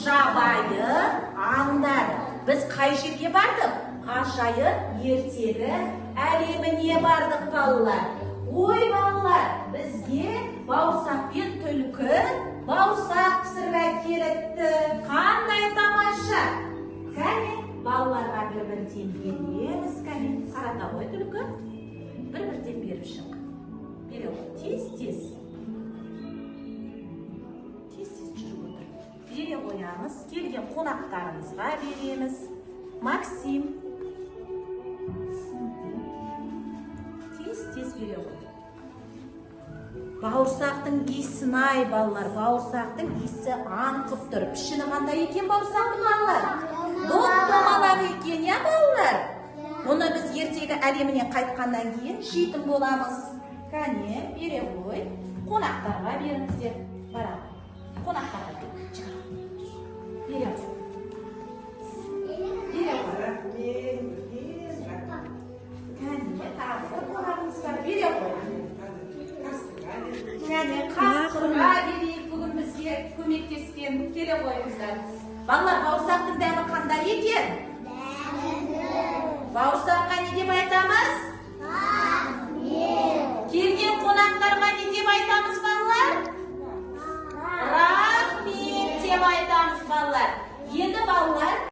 жабайы аңдар. Біз қай жерге бардық? Ғажайып ертегі әлеміне бардық, балалар. Ой, балалар, бізге бауырсақ пен түлкі бауырсақ пісіріп әкеліпті. Қандай тамаша! Кәне, балаларға бір-бірден береміз. Кәне, қарата ғой түлкі. Бір-бірден беріп шық. Бере ғой, тез-тез. Тез-тез жүріп отыр. Бере қоямыз, келген қонақтарымызға береміз. Максим. Тез-тез бере ғой. Бауырсақтың иісін ай, балалар, бауырсақтың иісі аңқып тұр. Пішіні қандай екен бауырсақтың, балалар? Доп-домалақ екен, я, балалар? Бұны біз ертегі әлеміне қайтқаннан кейін жейтін боламыз. Кәне, бере ғой. Қонақтарға беріңіздер. Бара. Қонақтарға беріңіздер. Бере ғой. Бере ғой. Кәне, тағы қонағымыз бар. Бере ғой. Кәне, қасқырға берейік, бүгін бізге көмектескен. Келе қойыңыздар. Балалар, бауырсақтың дәмі қандай екен? Бауырсаққа не деп айтамыз? Келген қонақтарға не деп айтамыз, балалар? Рахмет деп айтамыз, балалар. Енді балалар